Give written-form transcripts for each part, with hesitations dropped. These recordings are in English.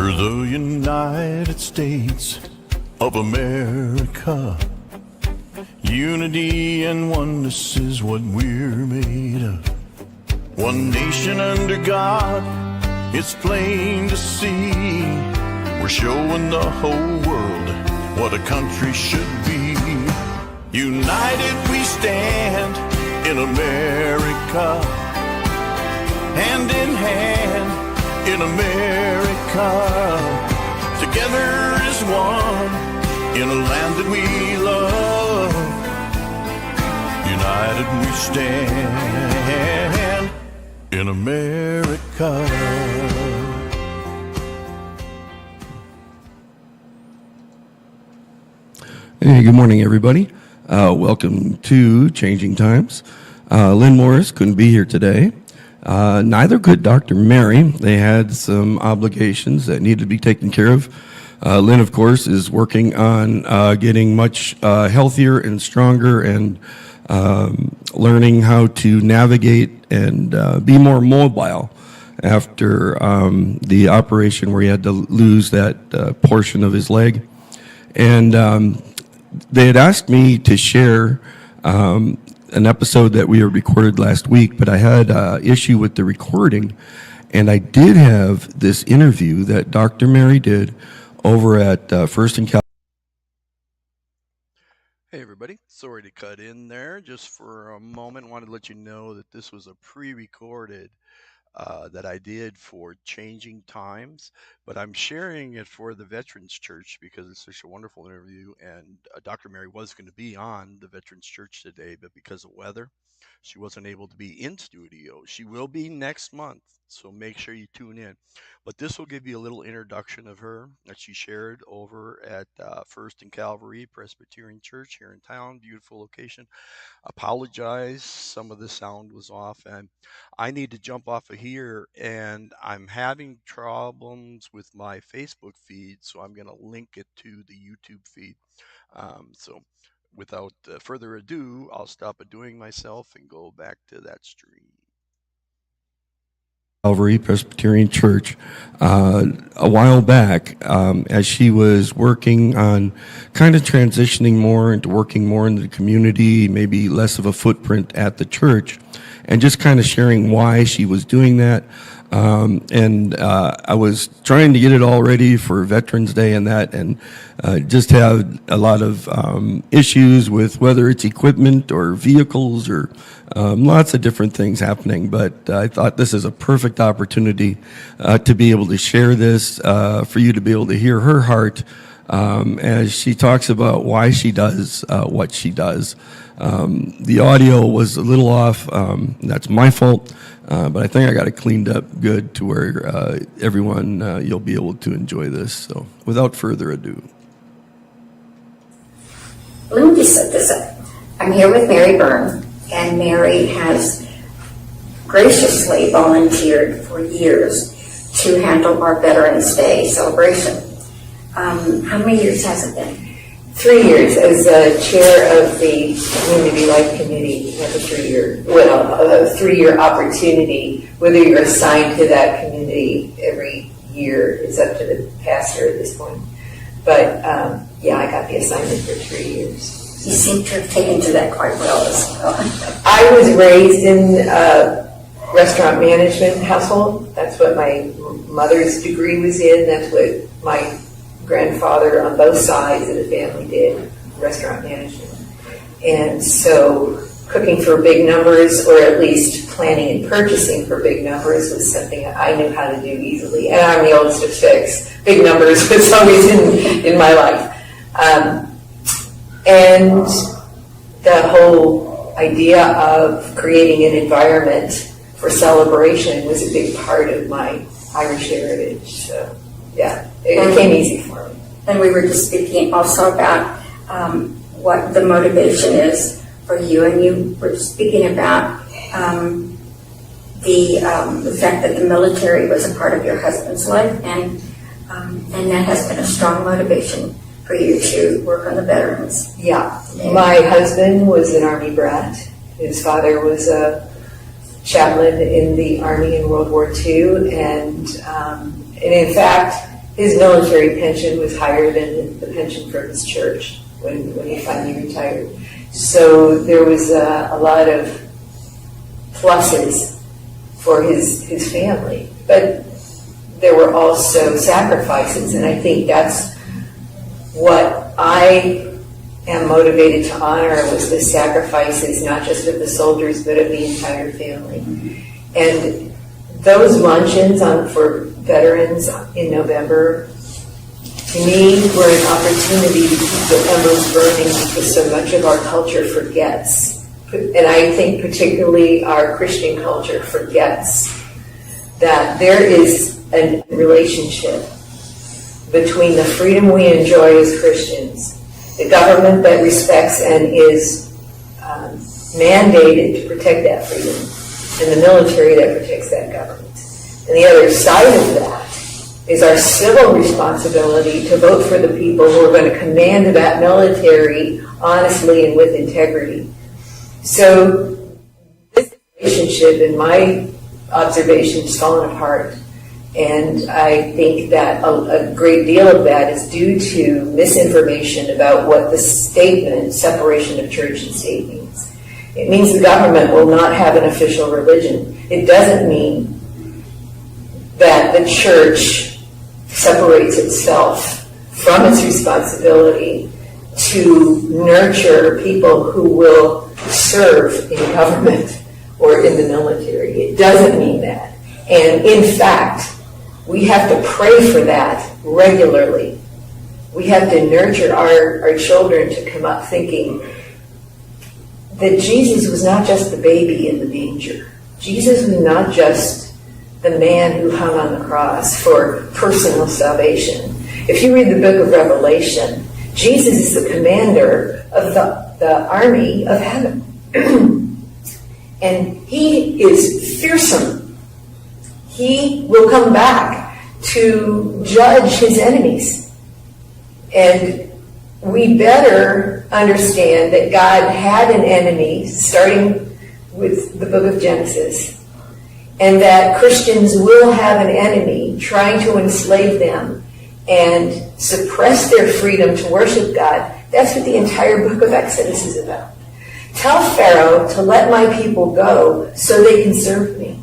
We're the United States of America. Unity and oneness is what we're made of. One nation under God, it's plain to see. We're showing the whole world what a country should be. United we stand in America, hand in hand in America, together as one in a land that we love. United we stand in America. Hey, good morning, everybody. Welcome to Changing Times. Lynn Morris couldn't be here today. Neither could Dr. Mary. They had some obligations that needed to be taken care of. Lynn, of course, is working on getting much healthier and stronger and learning how to navigate and be more mobile after the operation where he had to lose that portion of his leg. And they had asked me to share an episode that we recorded last week, but I had an issue with the recording, and I did have this interview that Dr. Mary did over at First and Cal. Hey everybody, sorry to cut in there just for a moment. Wanted to let you know that this was a pre-recorded that I did for Changing Times, but I'm sharing it for the Veterans Church because it's such a wonderful interview, and Dr. Mary was going to be on the Veterans Church today, but because of weather, she wasn't able to be in studio. She will be next month, so make sure you tune in. But this will give you a little introduction of her that she shared over at First and Calvary Presbyterian Church here in town. Beautiful location. Apologize, some of the sound was off, and I need to jump off of here, and I'm having problems with my Facebook feed, so I'm going to link it to the YouTube feed. So without further ado, I'll stop doing myself and go back to that stream. Calvary Presbyterian Church a while back as she was working on kind of transitioning more into working more in the community, maybe less of a footprint at the church, and just kind of sharing why she was doing that. I was trying to get it all ready for Veterans Day and that, and just have a lot of issues with whether it's equipment or vehicles or lots of different things happening. But I thought this is a perfect opportunity to be able to share this, for you to be able to hear her heart as she talks about why she does what she does. The audio was a little off. That's my fault. But I think I got it cleaned up good to where everyone, you'll be able to enjoy this. So without further ado. Let me just set this up. I'm here with Mary Byrne, and Mary has graciously volunteered for years to handle our Veterans Day celebration. How many years has it been? 3 years as chair of the Community Life Committee. You have a 3-year opportunity. Whether you're assigned to that community every year is up to the pastor at this point. But yeah, I got the assignment for 3 years. You seem to have taken to that quite well as well. I was raised in a restaurant management household. That's what my mother's degree was in. That's what my grandfather on both sides of the family did, restaurant management. And so cooking for big numbers, or at least planning and purchasing for big numbers, was something I knew how to do easily. And I'm the oldest of 6. Big numbers was always in my life. And the whole idea of creating an environment for celebration was a big part of my Irish heritage. So yeah, it came easy for me. And we were just speaking also about what the motivation is for you, and you were speaking about the fact that the military was a part of your husband's life, and that has been a strong motivation for you to work on the veterans. Yeah, my husband was an Army brat. His father was a chaplain in the Army in World War II, and in fact, his military pension was higher than the pension for his church when he finally retired. So there was a lot of pluses for his family. But there were also sacrifices, and I think that's what I am motivated to honor, was the sacrifices not just of the soldiers but of the entire family. And those luncheons for veterans in November, to me, were an opportunity to keep the embers burning, because so much of our culture forgets. And I think particularly our Christian culture forgets that there is a relationship between the freedom we enjoy as Christians, the government that respects and is mandated to protect that freedom, and the military that protects that government. And the other side of that is our civil responsibility to vote for the people who are going to command that military honestly and with integrity. So this relationship, in my observation, has fallen apart. And I think that a great deal of that is due to misinformation about what the statement, separation of church and state, means. It means the government will not have an official religion. It doesn't mean that the church separates itself from its responsibility to nurture people who will serve in government or in the military. It doesn't mean that. And in fact, we have to pray for that regularly. We have to nurture our children to come up thinking that Jesus was not just the baby in the manger. Jesus was not just the man who hung on the cross for personal salvation. If you read the book of Revelation, Jesus is the commander of the army of heaven. And he is fearsome. He will come back to judge his enemies. And we better understand that God had an enemy, starting with the book of Genesis, and that Christians will have an enemy trying to enslave them and suppress their freedom to worship God. That's what the entire book of Exodus is about. Tell Pharaoh to let my people go so they can serve me.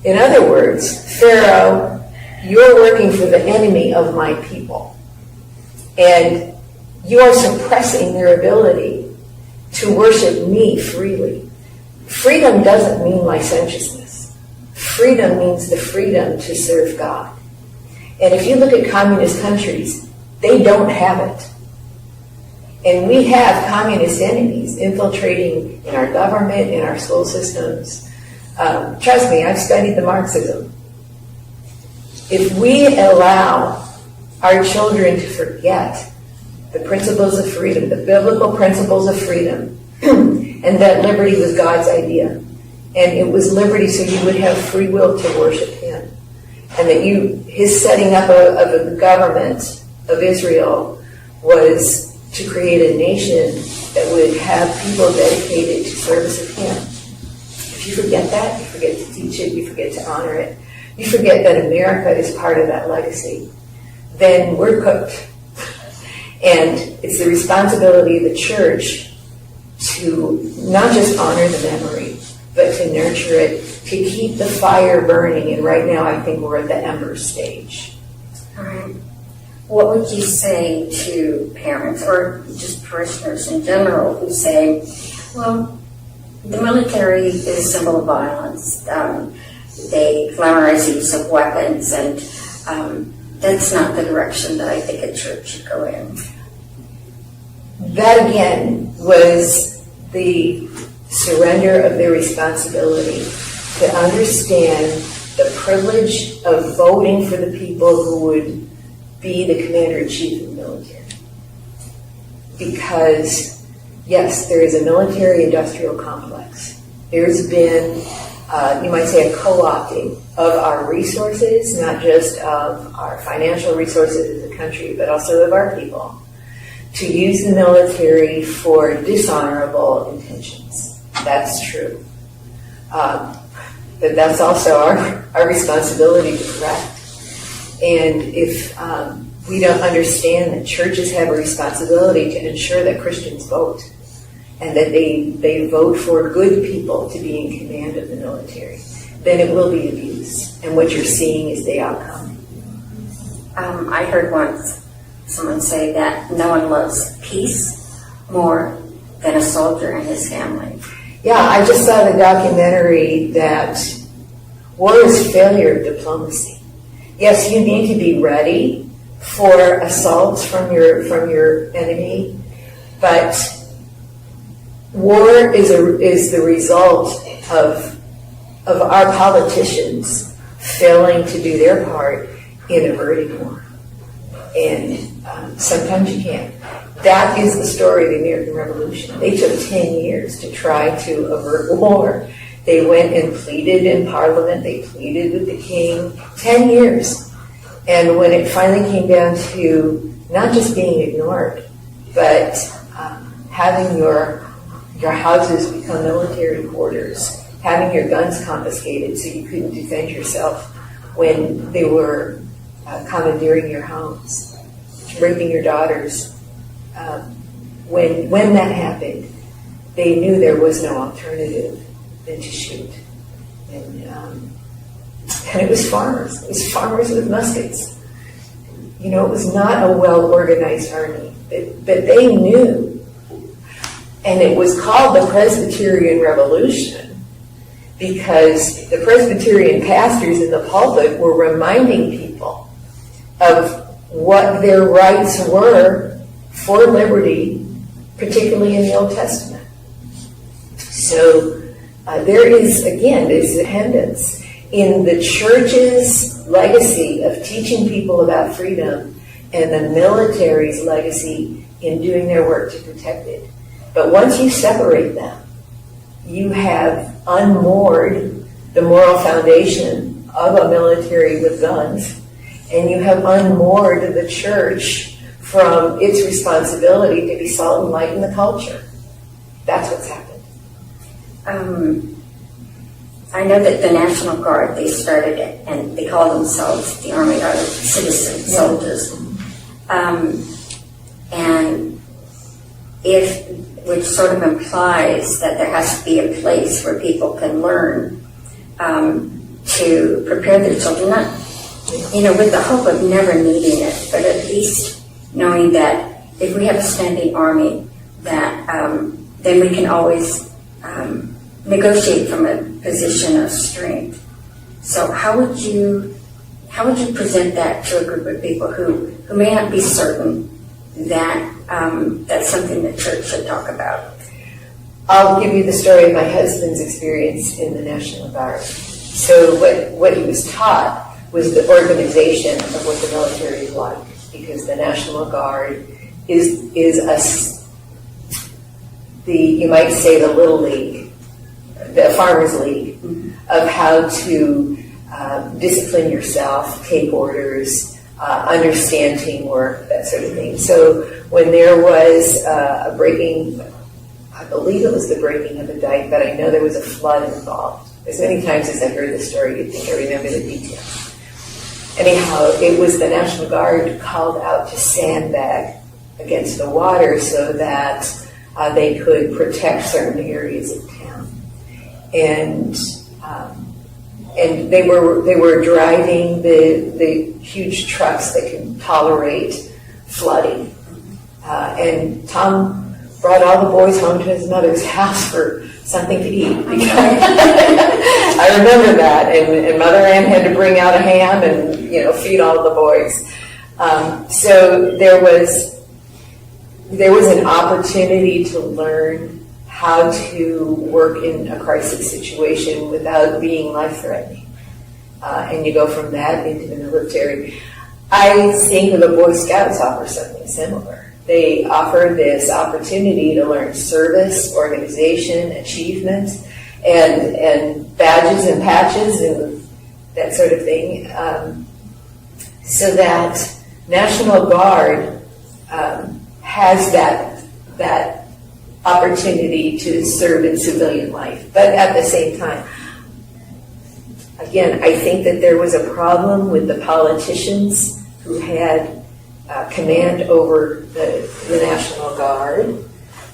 In other words, Pharaoh, you're working for the enemy of my people. And you're suppressing their ability to worship me freely. Freedom doesn't mean licentiousness. Freedom means the freedom to serve God. And if you look at communist countries, they don't have it. And we have communist enemies infiltrating in our government, in our school systems. Trust me, I've studied the Marxism. If we allow our children to forget the principles of freedom, the biblical principles of freedom, and that liberty was God's idea, and it was liberty so you would have free will to worship him, and that his setting up of the government of Israel was to create a nation that would have people dedicated to service of him. If you forget that, you forget to teach it, you forget to honor it, you forget that America is part of that legacy, then we're cooked. And it's the responsibility of the church to not just honor the memory, but to nurture it, to keep the fire burning. And right now I think we're at the ember stage. All right. What would you say to parents or just parishioners in general who say, well, the military is a symbol of violence. They glamorize the use of weapons, and that's not the direction that I think a church should go in. That again was the surrender of their responsibility to understand the privilege of voting for the people who would be the commander-in-chief of the military. Because, yes, there is a military-industrial complex. There's been, you might say, a co-opting of our resources, not just of our financial resources as a country, but also of our people, to use the military for dishonorable intentions. That's true. But that's also our responsibility to correct. And if we don't understand that churches have a responsibility to ensure that Christians vote, and that they vote for good people to be in command of the military, then it will be abuse. And what you're seeing is the outcome. I heard once someone say that no one loves peace more than a soldier and his family. Yeah, I just saw the documentary that war is failure of diplomacy. Yes, you need to be ready for assaults from your enemy, but war is the result of our politicians failing to do their part in averting war. And sometimes you can't. That is the story of the American Revolution. They took 10 years to try to avert war. They went and pleaded in Parliament. They pleaded with the king. 10 years. And when it finally came down to not just being ignored, but having your houses become military quarters, having your guns confiscated so you couldn't defend yourself when they were commandeering your homes, raping your daughters. When that happened, they knew there was no alternative than to shoot. And it was farmers. It was farmers with muskets. You know, it was not a well-organized army. But they knew. And it was called the Presbyterian Revolution because the Presbyterian pastors in the pulpit were reminding people of what their rights were for liberty, particularly in the Old Testament. So there is dependence in the church's legacy of teaching people about freedom and the military's legacy in doing their work to protect it. But once you separate them, you have unmoored the moral foundation of a military with guns, and you have unmoored the church from its responsibility to be salt and light in the culture. That's what's happened. I know that the National Guard, they started it, and they call themselves the Army of Citizen Soldiers. And which sort of implies that there has to be a place where people can learn to prepare their children, not, with the hope of never needing it, but at least knowing that if we have a standing army, that then we can always negotiate from a position of strength. So how would you present that to a group of people who may not be certain that that's something the church should talk about? I'll give you the story of my husband's experience in the National Guard. So what he was taught was the organization of what the military is like, because the National Guard is you might say the Little League, the Farmers League, of how to discipline yourself, take orders, understand teamwork, that sort of thing. So when there was a breaking, I believe it was the breaking of a dike, but I know there was a flood involved. As many times as I heard the story, you'd think I remember the details. Anyhow, it was the National Guard called out to sandbag against the water so that they could protect certain areas of town. And they were driving the huge trucks that can tolerate flooding. And Tom brought all the boys home to his mother's house for something to eat. I remember that. And Mother Ann had to bring out a ham and feed all the boys. So there was an opportunity to learn how to work in a crisis situation without being life-threatening. And you go from that into the military. I think the Boy Scouts offer something similar. They offer this opportunity to learn service, organization, achievement, and badges and patches and that sort of thing, so that National Guard has that opportunity to serve in civilian life. But at the same time, I again, I think that there was a problem with the politicians who had command over the National Guard,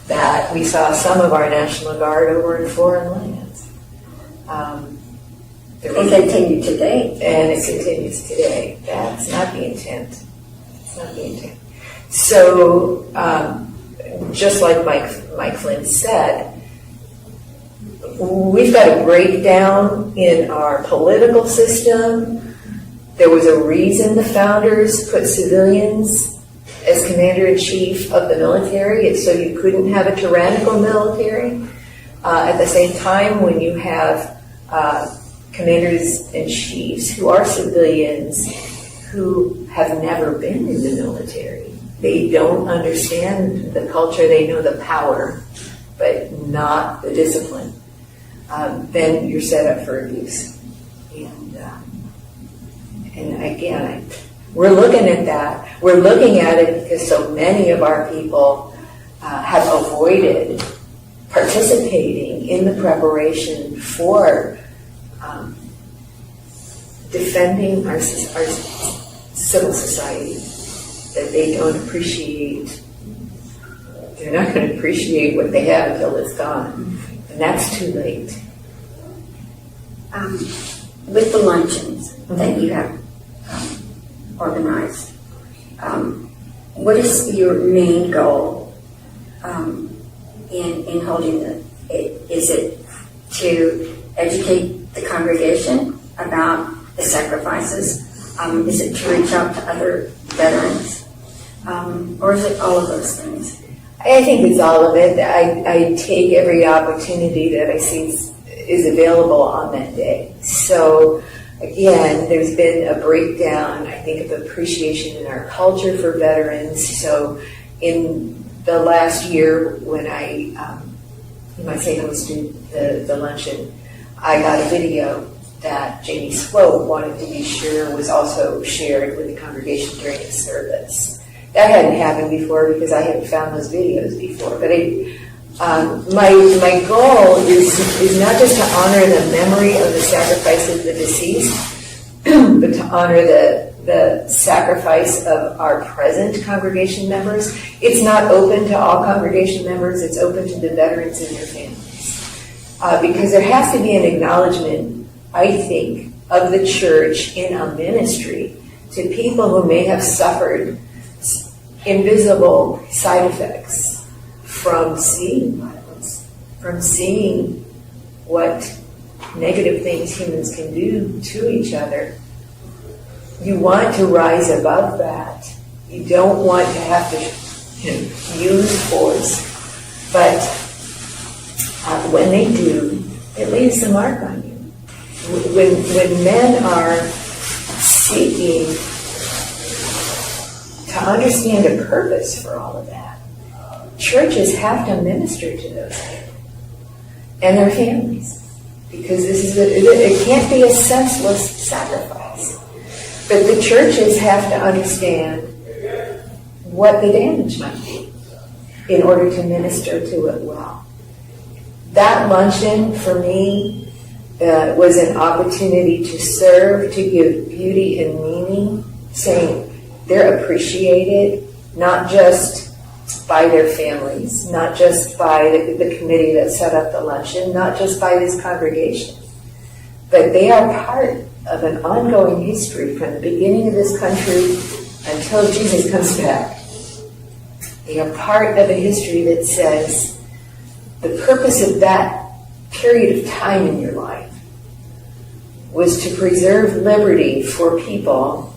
that we saw some of our National Guard over in foreign lands. And continue today. And it continues today. That's not the intent. It's not the intent. So, just like Mike Flynn said, we've got a breakdown in our political system. There was a reason the founders put civilians as commander-in-chief of the military. It's so you couldn't have a tyrannical military. At the same time, when you have commanders-in-chiefs who are civilians who have never been in the military, they don't understand the culture. They know the power, but not the discipline. Then you're set up for abuse. And again, we're looking at that. We're looking at it because so many of our people have avoided participating in the preparation for defending our civil society, that they don't appreciate. They're not going to appreciate what they have until it's gone. And that's too late. With the luncheons that you have organized, what is your main goal in holding it? Is it to educate the congregation about the sacrifices? Is it to reach out to other veterans? Or is it all of those things? I think it's all of it. I take every opportunity that I see is available on that day. So again, there's been a breakdown, I think, of appreciation in our culture for veterans. So in the last year when I, you might say, hosted the luncheon, I got a video that Jamie Swope wanted to be sure was also shared with the congregation during the service. That hadn't happened before because I hadn't found those videos before. But my goal is not just to honor the memory of the sacrifice of the deceased, but to honor the sacrifice of our present congregation members. It's not open to all congregation members. It's open to the veterans and their families. Because there has to be an acknowledgement, I think, of the church in a ministry to people who may have suffered invisible side effects from seeing violence, from seeing what negative things humans can do to each other. You want to rise above that. You don't want to have to use force. But when they do, it leaves a mark on you. When men are seeking to understand a purpose for all of that, churches have to minister to those people and their families, because it can't be a senseless sacrifice. But the churches have to understand what the damage might be in order to minister to it well. That luncheon for me was an opportunity to serve, to give beauty and meaning, saying they're appreciated, not just by their families, not just by the committee that set up the luncheon, not just by this congregation, but they are part of an ongoing history from the beginning of this country until Jesus comes back. They are part of a history that says the purpose of that period of time in your life was to preserve liberty for people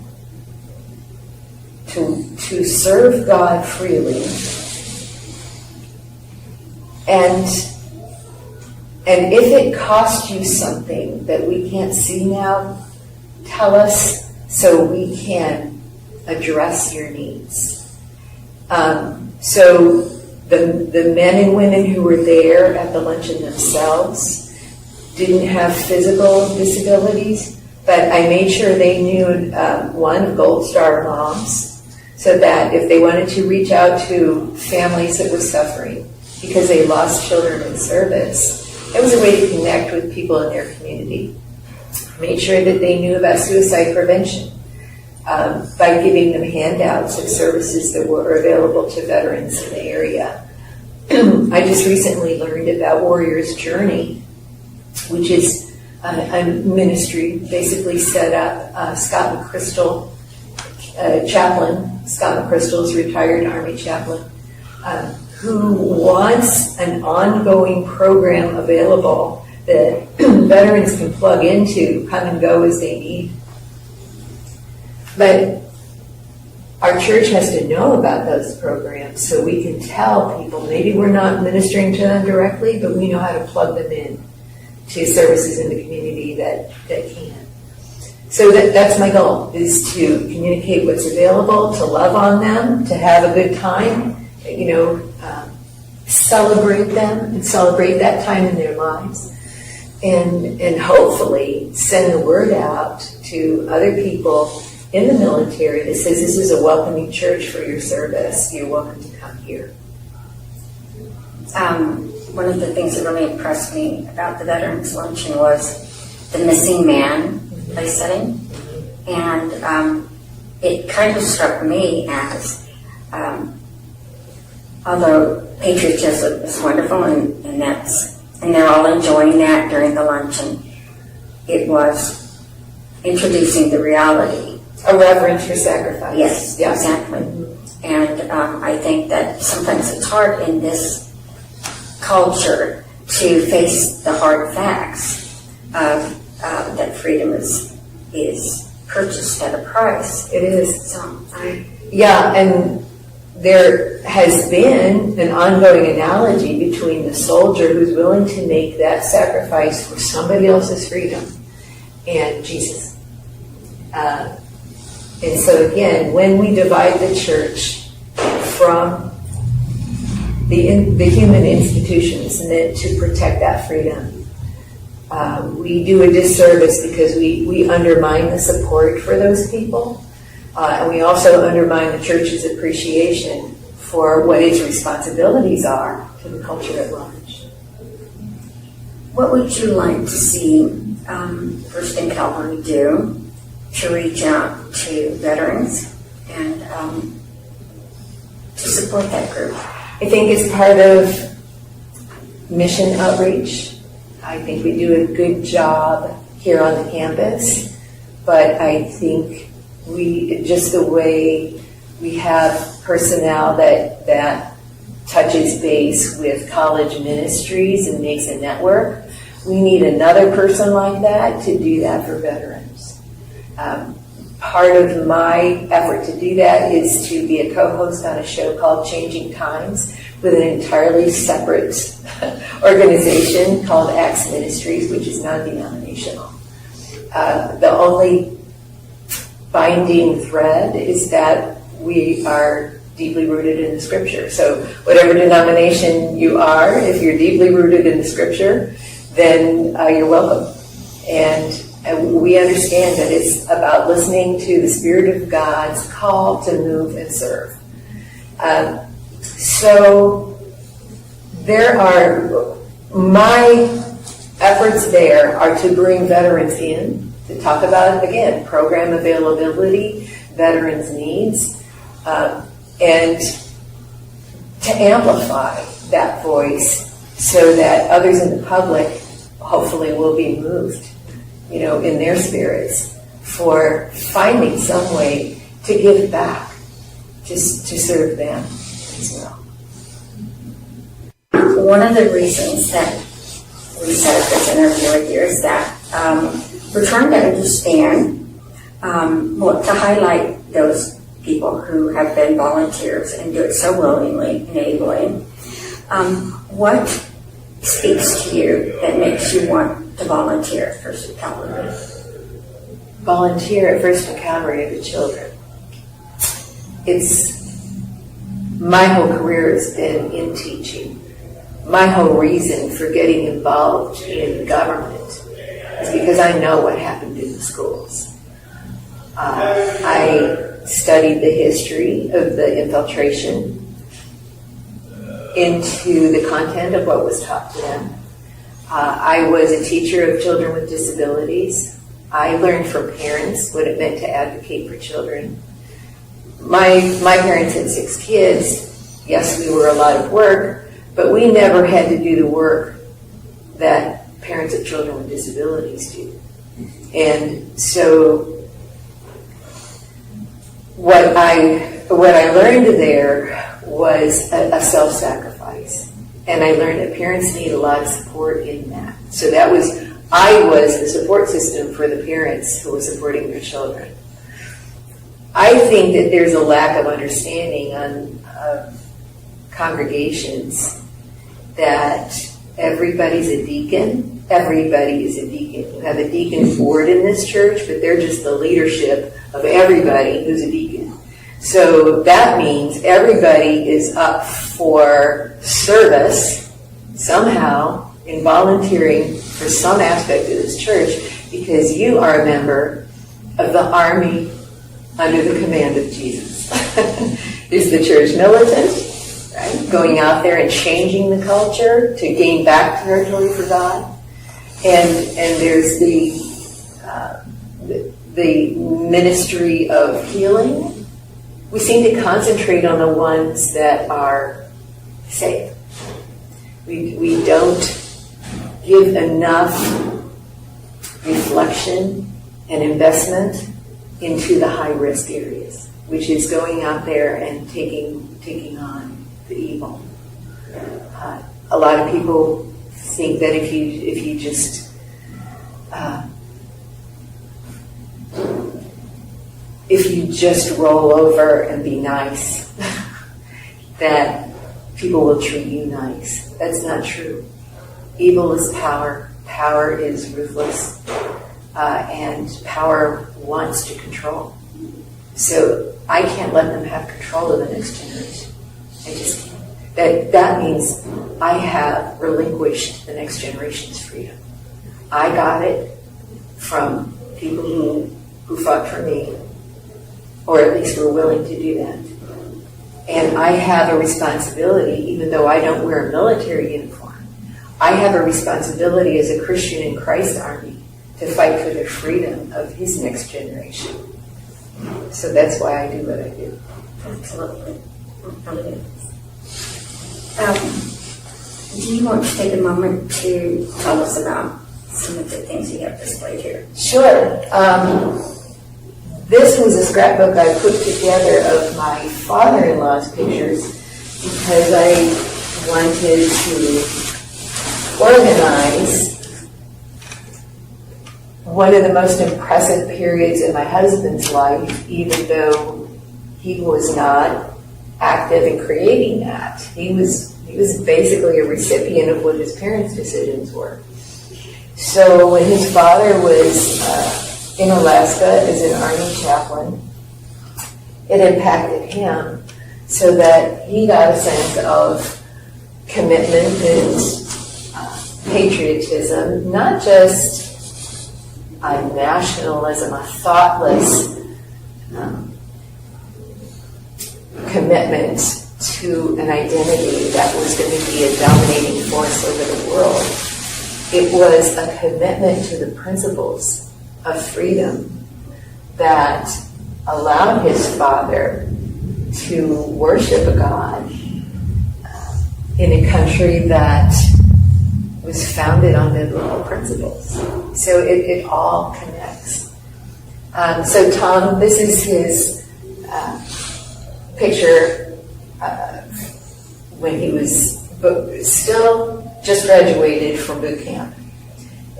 to serve God freely, and if it cost you something that we can't see now, tell us so we can address your needs. So the men and women who were there at the luncheon themselves didn't have physical disabilities, but I made sure they knew one, Gold Star moms, so that if they wanted to reach out to families that were suffering because they lost children in service, it was a way to connect with people in their community. made sure that they knew about suicide prevention by giving them handouts of services that were available to veterans in the area. I just recently learned about Warrior's Journey, which is a ministry basically set up. Scott McChrystal, chaplain, Scott McChrystal's retired Army chaplain, who wants an ongoing program available that veterans can plug into, come and go as they need. But our church has to know about those programs so we can tell people, maybe we're not ministering to them directly, but we know how to plug them in to services in the community that can. So that's my goal, is to communicate what's available, to love on them, to have a good time, celebrate them and celebrate that time in their lives. And hopefully send the word out to other people in the military that says this is a welcoming church for your service. You're welcome to come here. One of the things that really impressed me about the Veterans Luncheon was the missing man place setting. And it kind of struck me as, although patriotism is wonderful and they're all enjoying that during the luncheon, it was introducing the reality. A reverence for sacrifice. Yes, yeah. Exactly. And I think that sometimes it's hard in this culture to face the hard facts of that freedom is purchased at a price. It is. So yeah, and there has been an ongoing analogy between the soldier who's willing to make that sacrifice for somebody else's freedom and Jesus. And so again, when we divide the church from the human institutions and then to protect that freedom, we do a disservice because we undermine the support for those people, and we also undermine the church's appreciation for what its responsibilities are to the culture at large. what would you like to see First and Calvary do to reach out to veterans and to support that group? I think it's part of mission outreach. I think we do a good job here on the campus, but I think just the way we have personnel that touches base with college ministries and makes a network, we need another person like that to do that for veterans. Part of my effort to do that is to be a co-host on a show called Changing Times with an entirely separate organization called Acts Ministries, which is non-denominational. The only binding thread is that we are deeply rooted in the Scripture. So whatever denomination you are, if you're deeply rooted in the Scripture, then you're welcome. And we understand that it's about listening to the Spirit of God's call to move and serve. So my efforts there are to bring veterans in, to talk about, again, program availability, veterans' needs, and to amplify that voice so that others in the public hopefully will be moved, in their spirits for finding some way to give back, to serve them as well. One of the reasons that we set up this interview with you is that we're trying to understand, to highlight those people who have been volunteers and do it so willingly, enabling. What speaks to you that makes you want to volunteer at First and Calvary? Volunteer at First and Calvary for children. My whole career has been in teaching. My whole reason for getting involved in government is because I know what happened in the schools. I studied the history of the infiltration into the content of what was taught to them. I was a teacher of children with disabilities. I learned from parents what it meant to advocate for children. My parents had 6 kids. Yes, we were a lot of work, but we never had to do the work that parents of children with disabilities do. And so what I learned there was a self-sacrifice. And I learned that parents need a lot of support in that. So I was the support system for the parents who were supporting their children. I think that there's a lack of understanding on congregations that everybody's a deacon. Everybody is a deacon. You have a deacon board in this church, but they're just the leadership of everybody who's a deacon. So that means everybody is up for service somehow in volunteering for some aspect of this church because you are a member of the army under the command of Jesus. There's the church militant, right? Going out there and changing the culture to gain back territory for God. And there's the ministry of healing. We seem to concentrate on the ones that are safe. We don't give enough reflection and investment into the high-risk areas, which is going out there and taking on the evil. A lot of people think that if you just roll over and be nice, that people will treat you nice. That's not true. Evil is power. Power is ruthless. And power wants to control. So I can't let them have control of the next generation. I just can't. That means I have relinquished the next generation's freedom. I got it from people who fought for me, or at least were willing to do that. And I have a responsibility, even though I don't wear a military uniform, I have a responsibility as a Christian in Christ's army to fight for the freedom of his next generation. So that's why I do what I do. Absolutely. Do you want to take a moment to tell us about some of the things you have displayed here? Sure. This was a scrapbook I put together of my father-in-law's pictures because I wanted to organize one of the most impressive periods in my husband's life, even though he was not active in creating that. He was basically a recipient of what his parents' decisions were. So when his father was in Alaska as an Army chaplain, it impacted him so that he got a sense of commitment and patriotism, not just a nationalism, a thoughtless commitment to an identity that was going to be a dominating force over the world. It was a commitment to the principles of freedom that allowed his father to worship a God in a country that was founded on biblical principles. So it all connects. So Tom, this is his picture when he was still just graduated from boot camp.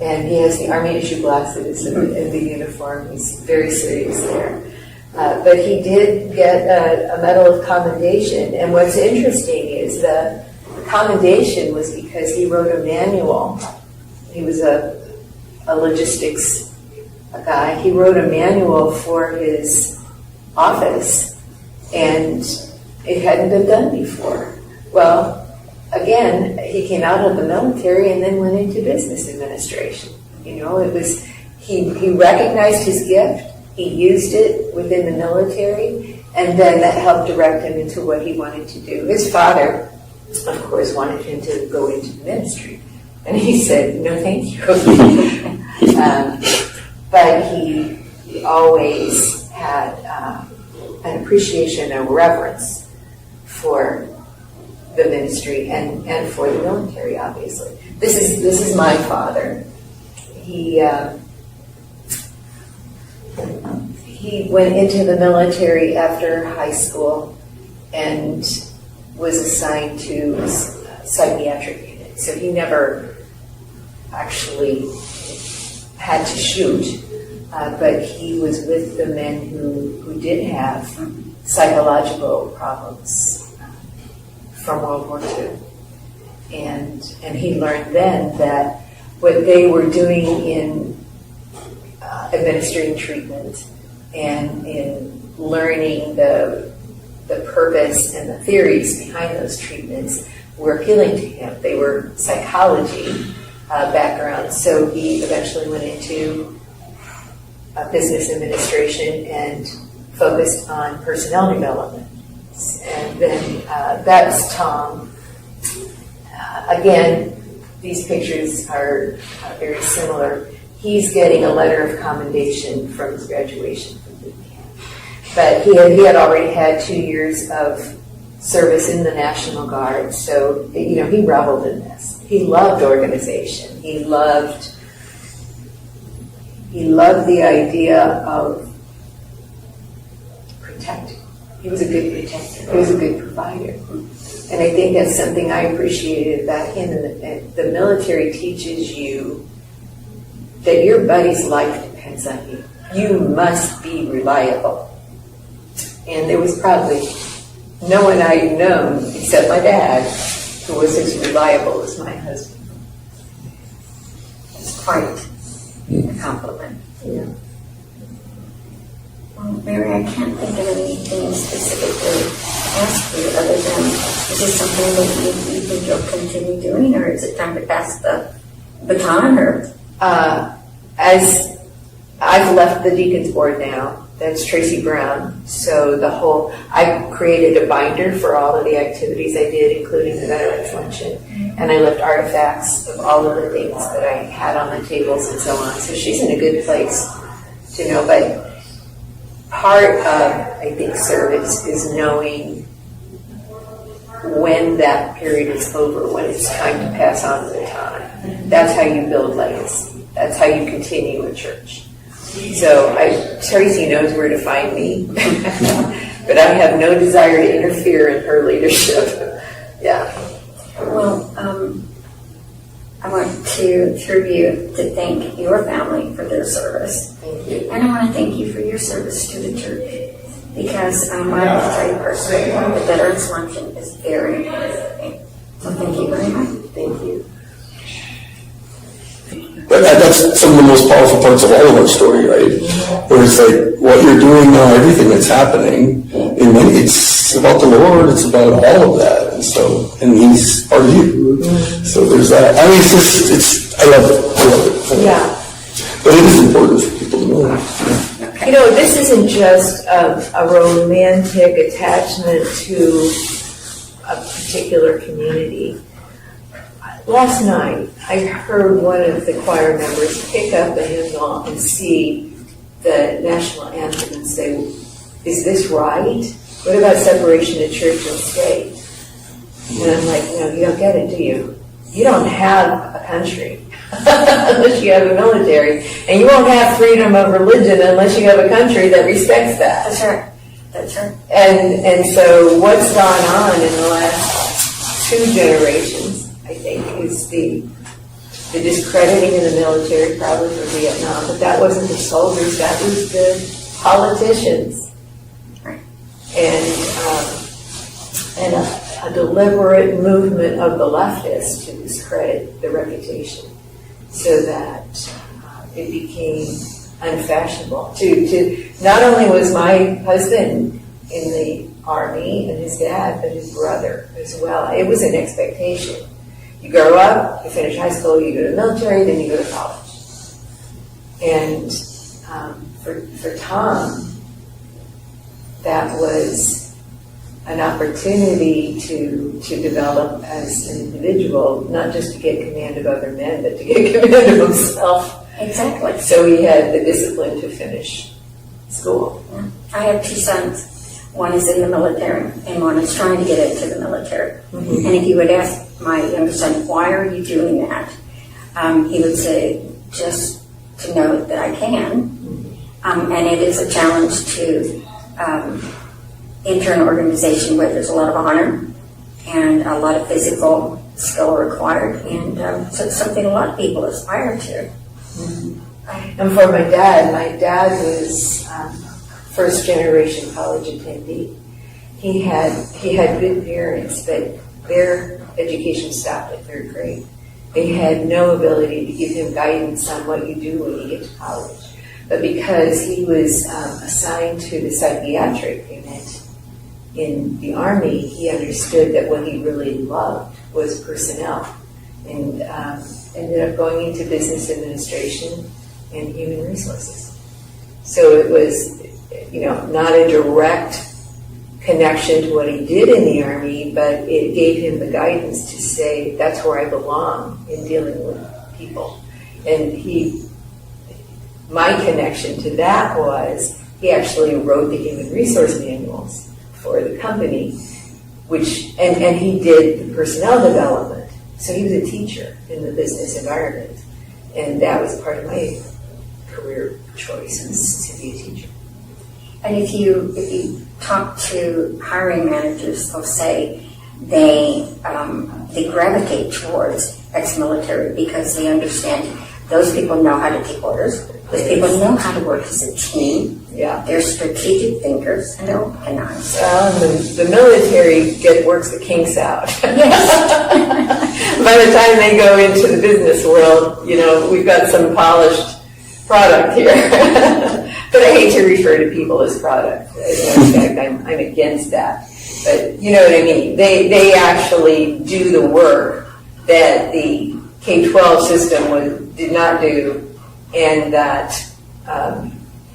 And he has the Army issue glasses and the uniform. He's very serious there. But he did get a Medal of Commendation. And what's interesting is the commendation was because he wrote a manual. He was a logistics guy. He wrote a manual for his office, and it hadn't been done before. Well, again, he came out of the military and then went into business administration. You know, it was he recognized his gift. He used it within the military, and then that helped direct him into what he wanted to do. His father, of course, wanted him to go into the ministry, and he said, "No, thank you." but he always had an appreciation and reverence for the ministry and for the military, obviously. This is my father. He went into the military after high school and was assigned to a psychiatric unit. So he never actually had to shoot, but he was with the men who did have psychological problems from World War II. And he learned then that what they were doing in administering treatment and in learning the purpose and the theories behind those treatments were appealing to him. They were psychology backgrounds, so he eventually went into business administration and focused on personnel development. And then that's Tom. Again, these pictures are very similar. He's getting a letter of commendation from his graduation from boot camp. But he had already had 2 years of service in the National Guard, so he reveled in this. He loved organization. He loved the idea of protecting. He was a good protector. He was a good provider. And I think that's something I appreciated about him. The military teaches you that your buddy's life depends on you. You must be reliable. And there was probably no one I'd known except my dad who was as reliable as my husband. It's quite a compliment. Yeah. Well, Mary, I can't think of anything specifically to ask you other than, is this something that you think you'll continue doing, or is it time to pass the baton? Or As I've left the Deacons Board now, that's Tracy Brown. So I created a binder for all of the activities I did, including the Veterans Luncheon. And I left artifacts of all of the things that I had on the tables and so on. So she's in a good place to know. But part of, I think, service is knowing when that period is over, when it's time to pass on the baton. That's how you build legacy. That's how you continue a church. So Tracy knows where to find me, but I have no desire to interfere in her leadership. Yeah. well, I want to, through you, to thank your family for their service. Thank you. And I want to thank you for your service to the church. Because I'm a military person, the Veterans Luncheon is very important. So thank you very much. Thank you. But that's some of the most powerful parts of all of our story, right? Where it's like what you're doing now, everything that's happening, it's about the Lord, it's about all of that, and He's part of you. So there's that. I mean, I love it. Yeah. But it is important for people to know. This isn't just a romantic attachment to a particular community. Last night, I heard one of the choir members pick up the hymnal and see the national anthem and say, is this right? What about separation of church and state? And I'm like, no, you don't get it, do you? You don't have a country unless you have a military. And you won't have freedom of religion unless you have a country that respects that. That's right. That's right. And so what's gone on in the last 2 generations, I think, is the discrediting of the military, probably for Vietnam, but that wasn't the soldiers, that was the politicians. Right. And a deliberate movement of the leftists to discredit the reputation so that it became unfashionable. To not only was my husband in the Army and his dad, but his brother as well. It was an expectation. You grow up, you finish high school, you go to the military, then you go to college. And for Tom, that was an opportunity to develop as an individual, not just to get command of other men, but to get command of himself Exactly. So he had the discipline to finish school. Yeah. I have two sons. One is in the military, and one is trying to get into the military. Mm-hmm. And if you would ask my younger son, why are you doing that? He would say, just to know that I can. And it is a challenge to enter an organization where there's a lot of honor and a lot of physical skill required. And so it's something a lot of people aspire to. Mm-hmm. And for my dad was first generation college attendee. He had good parents, but their education stopped at third grade. They had no ability to give him guidance on what you do when you get to college. But because he was assigned to the psychiatric unit in the Army, he understood that what he really loved was personnel, and ended up going into business administration and human resources. So it was, not a direct connection to what he did in the Army, but it gave him the guidance to say, that's where I belong in dealing with people. And my connection to that was, he actually wrote the human resource manuals for the company, and he did the personnel development. So he was a teacher in the business environment. And that was part of my career choice, was to be a teacher. And if you talk to hiring managers, they'll say they gravitate towards ex-military because they understand those people know how to take orders. Those people know how to work as a team. Yeah. They're strategic thinkers and they're organized. Well, the military works the kinks out. Yes. By the time they go into the business world, we've got some polished product here. But I hate to refer to people as product. In fact, I'm against that. But you know what I mean. They actually do the work that the K-12 system did not do, and that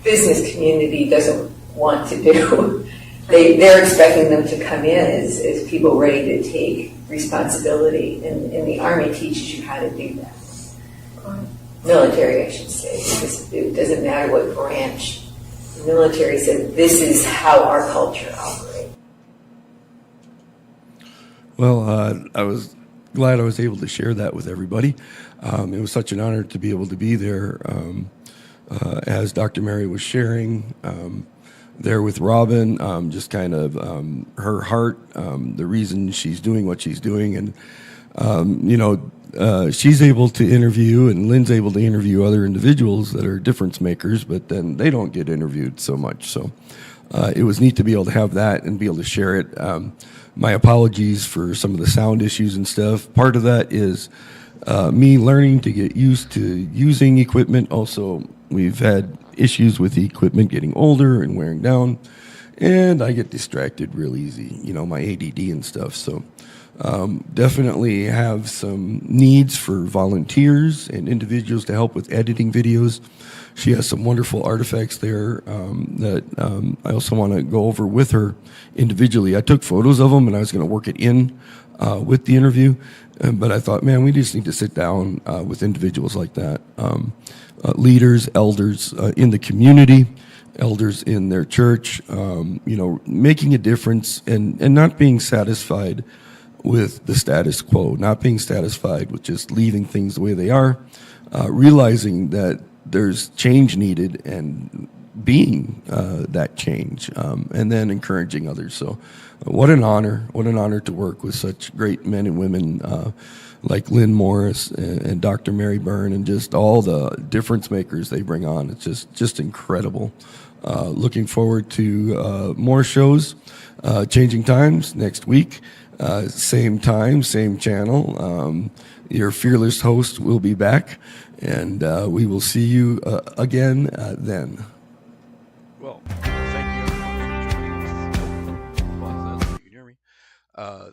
business community doesn't want to do. They're expecting them to come in as people ready to take responsibility, and the Army teaches you how to do that. Military, I should say, because it doesn't matter what branch. The military said, this is how our culture operates. Well, I was glad I was able to share that with everybody. It was such an honor to be able to be there as Dr. Mary was sharing there with Robin, just kind of her heart, the reason she's doing what she's doing. And, she's able to interview, and Lynn's able to interview other individuals that are difference makers, but then they don't get interviewed so much. So it was neat to be able to have that and be able to share it. My apologies for some of the sound issues and stuff. Part of that is me learning to get used to using equipment. Also, we've had issues with the equipment getting older and wearing down, and I get distracted real easy, my ADD and stuff. So definitely have some needs for volunteers and individuals to help with editing videos. She has some wonderful artifacts there that I also want to go over with her individually. I took photos of them, and I was going to work it in with the interview, but I thought, man, we just need to sit down with individuals like that, leaders, elders in the community, elders in their church, making a difference and not being satisfied with the status quo, not being satisfied with just leaving things the way they are, realizing that there's change needed and being that change, and then encouraging others. So what an honor to work with such great men and women like Lynn Morris and Dr. Mary Byrne, and just all the difference makers they bring on. It's just incredible. Looking forward to more shows, Changing Times next week. Same time, same channel. Your fearless host will be back, and we will see you again then. Well, thank you everyone for joining us. Pause that so you can hear me.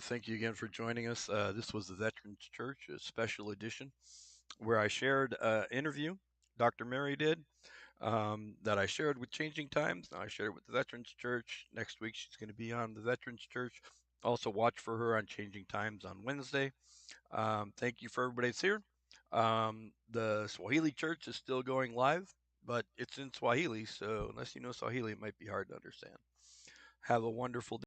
Thank you again for joining us. This was the Veterans Church, a special edition, where I shared an interview Dr. Mary did that I shared with Changing Times. Now I shared it with the Veterans Church. Next week she's going to be on the Veterans Church. Also watch for her on Changing Times on Wednesday. Thank you for everybody that's here. The Swahili church is still going live, but it's in Swahili, so unless you know Swahili, it might be hard to understand. Have a wonderful day.